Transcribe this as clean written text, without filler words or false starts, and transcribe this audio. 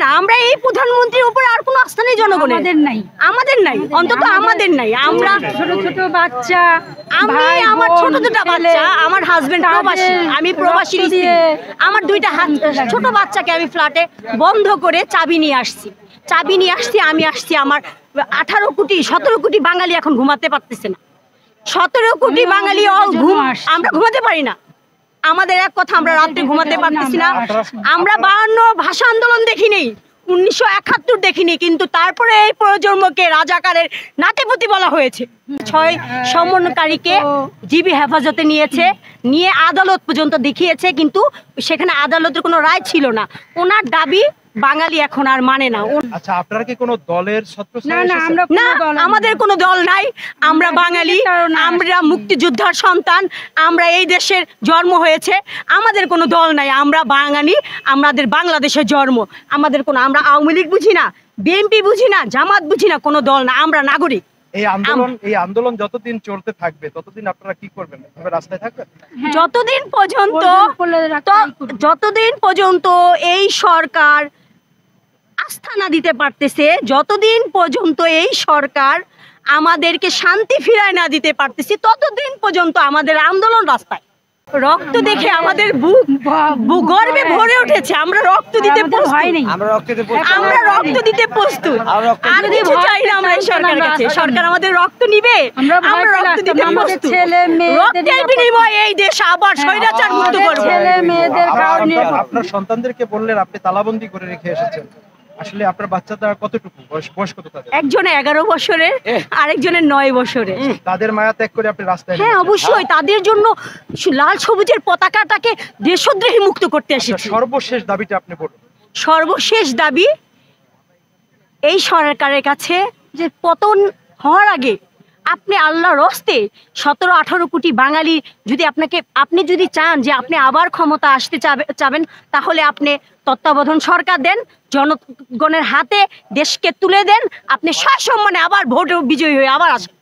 না, আমরা এই প্রধানমন্ত্রীর উপর আর কোনো আস্থা নেই জনগণের। আমাদের নাই, অন্তত আমাদের নাই। আমরা ছোট ছোট বাচ্চা, আমার ছোট দুটো বাচ্চা, আমার হাজবেন্ড প্রবাসী, আমি প্রবাসী, আমার দুইটা ছোট বাচ্চাকে আমি ফ্ল্যাটে বন্ধ করে চাবি নিয়ে আসছি। আমি আসছি, আমার 18 কোটি 17 কোটি বাঙালি এখন ঘুমাতে পারতেছে না। 17 কোটি বাঙালি আমরা ঘুমাতে পারি না। আমাদের এক কথা, আমরা রাত্রে ঘুমাতে পারতেছি না। আমরা 52 ভাষা আন্দোলন দেখিনি, 1971 দেখিনি, কিন্তু তারপরে এই প্রজন্মকে রাজাকারের নাতিপুতি বলা হয়েছে। 6 সমন্বয়কারীকে জিবি হেফাজতে নিয়ে আদালত পর্যন্ত দেখিয়েছে, কিন্তু সেখানে আদালতের কোনো রায় ছিল না। ওনার দাবি বাঙালি এখন আর মানে না। আচ্ছা, আপনারা কি কোনো দলের ছত্রছায়া? না, আমাদের কোনো দল নাই। আমরা বাঙালি, আমরা মুক্তিযোদ্ধার সন্তান, আমরা এই দেশের জন্ম হয়েছে, আমাদের কোনো দল নাই। আমরা বাঙালি, আমাদের বাংলাদেশের জন্ম। আমাদের কোনো, আমরা আওয়ামী লীগ বুঝি না, বিএনপি বুঝি না, জামাত বুঝি না, কোনো দল না, আমরা নাগরিক। এই আন্দোলন যতদিন চলতে থাকবে ততদিন আপনারা কি করবেন? রাস্তায় থাকবেন যতদিন পর্যন্ত এই সরকার আস্থা না দিতে পারতেছে, যতদিন পর্যন্ত এই সরকার আমাদেরকে শান্তি ফিরায় না দিতে পারতেছে, ততদিন পর্যন্ত আমাদের আন্দোলন রাস্তায়। রক্ত দেখে আমাদের বুক গর্বে ভরে উঠেছে। আমরা রক্ত দিতে প্রস্তুত। আর কিছু চাই না আমরা এই সরকারের কাছে। সরকার আমাদের রক্ত নিবে, আমরা রক্ত দিতে প্রস্তুত। রক্তের বিনিময়ে এই দেশ আবার স্বৈরাচার মুক্ত করব। আপনার সন্তানদেরকে বললেন আপনি তালাবন্দি করে রেখে এসেছেন, আসলে আপনার বাচ্চাটা কতটুকু বয়স কত? একজনে 11 বছরের, আরেকজনের 9 বছরের। তাদের মায়া ত্যাগ করে আপনি রাস্তায়? হ্যাঁ, অবশ্যই। তাদের জন্য লাল সবুজের পতাকাটাকে দেশদ্রোহী মুক্ত করতে এসেছি। সর্বশেষ দাবিটা আপনি বলুন। সর্বশেষ দাবি এই সরকারের কাছে যে পতন হওয়ার আগে আপনি আল্লাহর হস্তে 17-18 কোটি বাঙালি আপনি যদি চান যে আপনি আবার ক্ষমতা আসতে চাবেন, তাহলে আপনি তত্ত্বাবধান সরকার দেন, জনগণের হাতে দেশকে তুলে দেন, আপনি সসম্মানে আবার ভোট বিজয়ী হয়ে আবার আসেন।